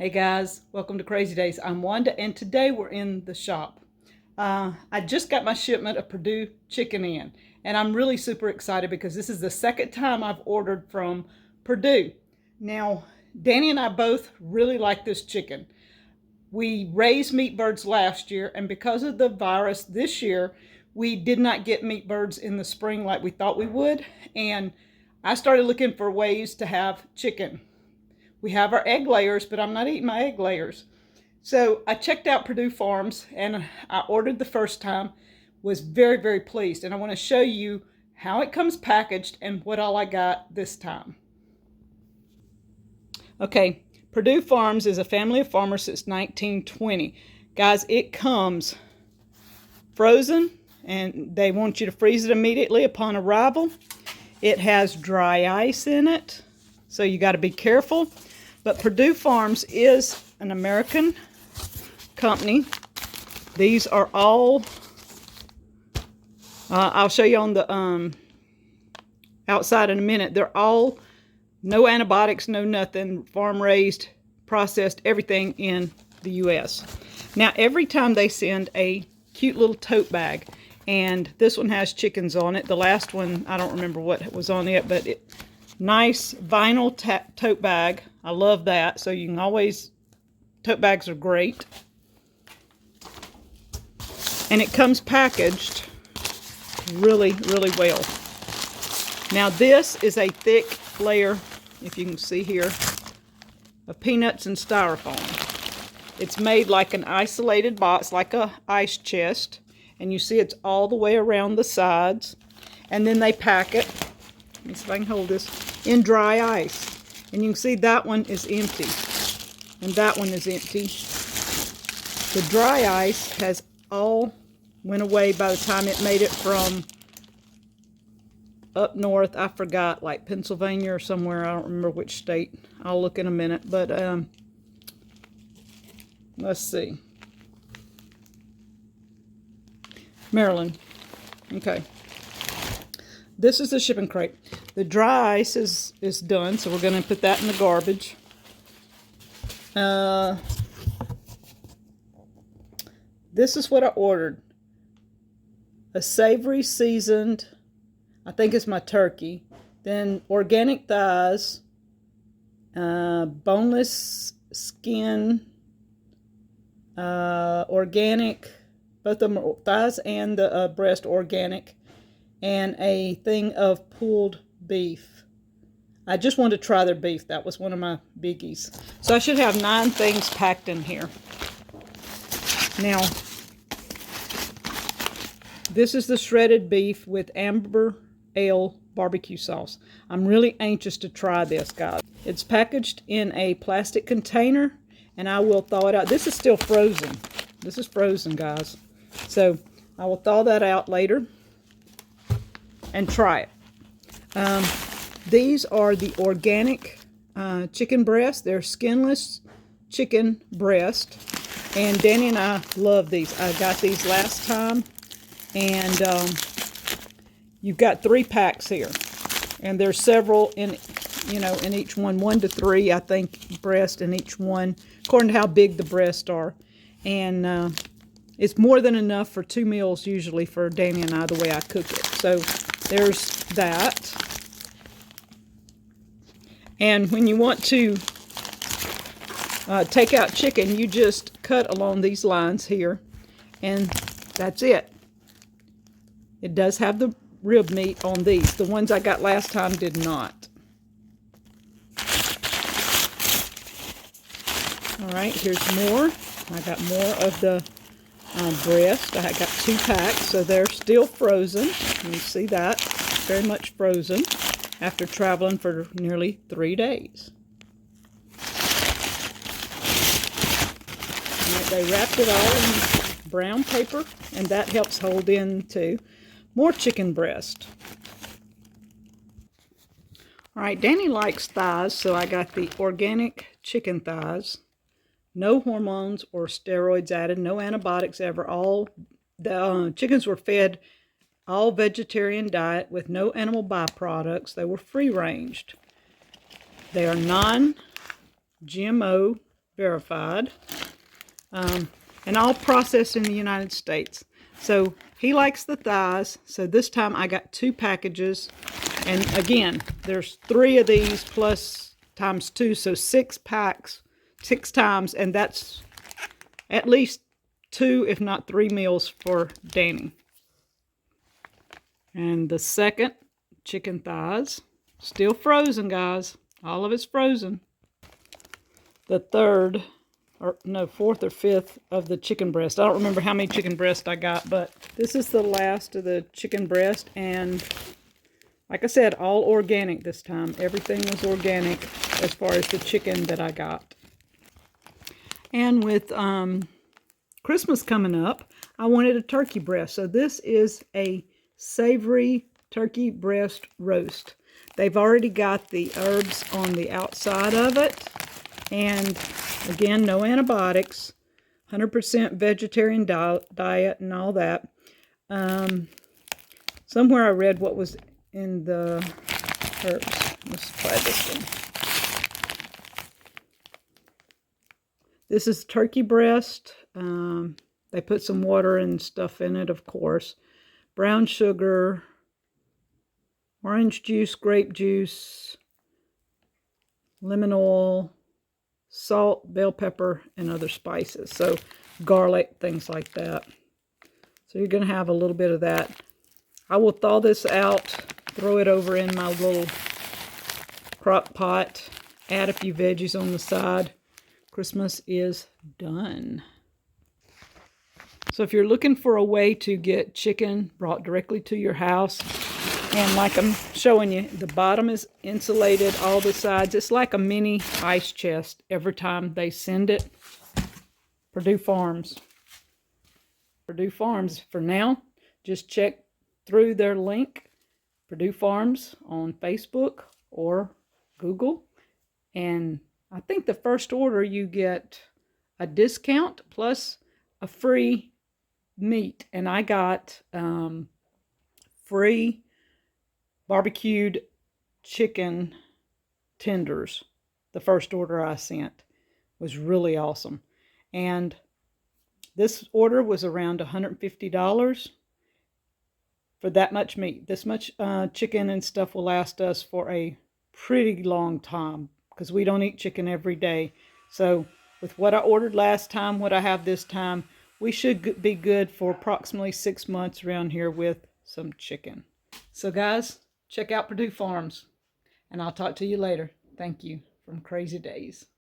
Hey guys, welcome to Crazy Days. I'm Wanda and today we're in the shop. I just got my shipment of Perdue chicken in and I'm really super excited because this is the second time I've ordered from Perdue. Now, Danny and I both really like this chicken. We raised meat birds last year, and because of the virus this year, we did not get meat birds in the spring like we thought we would, and I started looking for ways to have chicken. We have our egg layers, but I'm not eating my egg layers. So I checked out Perdue Farms and I ordered the first time, was very, very pleased. And I want to show you how it comes packaged and what all I got this time. Okay, Perdue Farms is a family of farmers since 1920. Guys, it comes frozen and they want you to freeze it immediately upon arrival. It has dry ice in it, so you got to be careful. But Perdue Farms is an American company. These are all, I'll show you on the outside in a minute. They're all no antibiotics, no nothing, farm raised, processed, everything in the U.S. Now, every time they send a cute little tote bag, and this one has chickens on it. The last one, I don't remember what was on it, but nice vinyl tote bag. I love that. So you can always, tote bags are great. And it comes packaged really, really well. Now this is a thick layer, if you can see here, of peanuts and styrofoam. It's made like an isolated box, like a ice chest. And you see it's all the way around the sides. And then they pack it, let me see if I can hold this, in dry ice. And you can see that one is empty. And that one is empty. The dry ice has all went away by the time it made it from up north. I forgot, like Pennsylvania or somewhere. I don't remember which state. I'll look in a minute. But let's see. Maryland. Okay. This is the shipping crate. The dry ice is done, so we're going to put that in the garbage. This is what I ordered. A savory seasoned, I think it's my turkey. Then organic thighs, boneless skin, organic, both of them are thighs and the breast organic. And a thing of pulled beef. I just wanted to try their beef. That was one of my biggies. So I should have 9 things packed in here. Now, this is the shredded beef with amber ale barbecue sauce. I'm really anxious to try this, guys. It's packaged in a plastic container, and I will thaw it out. This is still frozen. This is frozen, guys. So I will thaw that out later and try it. These are the organic chicken breast. They're skinless chicken breast. And Danny and I love these. I got these last time. And you've got 3 packs here. And there's several in, in each one. 1 to 3, I think, breast in each one, according to how big the breasts are. And it's more than enough for 2 meals usually for Danny and I, the way I cook it. So there's that. And when you want to take out chicken, you just cut along these lines here. And that's it. It does have the rib meat on these. The ones I got last time did not. Alright, here's more. I got more of the breast. I got 2 packs, so they're still frozen. You can see that, very much frozen after traveling for nearly 3 days. Right, they wrapped it all in brown paper, and that helps hold in too. More chicken breast. All right, Danny likes thighs, so I got the organic chicken thighs. No hormones or steroids added, no antibiotics ever. All the chickens were fed all vegetarian diet with no animal byproducts. They were free ranged. They are non-GMO verified, and all processed in the United States. So he likes the thighs, so this time I got 2 packages, and again, there's 3 of these plus times 2, so 6 packs, 6 times, and that's at least 2, if not 3 meals for Danny. And the second, chicken thighs, still frozen, guys. All of it's frozen. The third, or no, 4th or 5th of the chicken breast. I don't remember how many chicken breasts I got, but this is the last of the chicken breast. And like I said, all organic this time. Everything was organic as far as the chicken that I got. And with Christmas coming up, I wanted a turkey breast. So this is a savory turkey breast roast. They've already got the herbs on the outside of it. And again, no antibiotics, 100% vegetarian diet and all that. Somewhere I read what was in the herbs. Let's try this one. This is turkey breast. They put some water and stuff in it, of course. Brown sugar, orange juice, grape juice, lemon oil, salt, bell pepper, and other spices. So garlic, things like that. So you're going to have a little bit of that. I will thaw this out, throw it over in my little crock pot, add a few veggies on the side. Christmas is done. So if you're looking for a way to get chicken brought directly to your house, and like I'm showing you, the bottom is insulated, all the sides. It's like a mini ice chest every time they send it. Perdue Farms. Perdue Farms. For now, just check through their link, Perdue Farms, on Facebook or Google. And I think the first order you get a discount plus a free meat. And I got free barbecued chicken tenders. The first order I sent was really awesome. And this order was around $150 for that much meat. This much chicken and stuff will last us for a pretty long time because we don't eat chicken every day. So with what I ordered last time, what I have this time, we should be good for approximately 6 months around here with some chicken. So guys, check out Perdue Farms, and I'll talk to you later. Thank you from Crazy Days.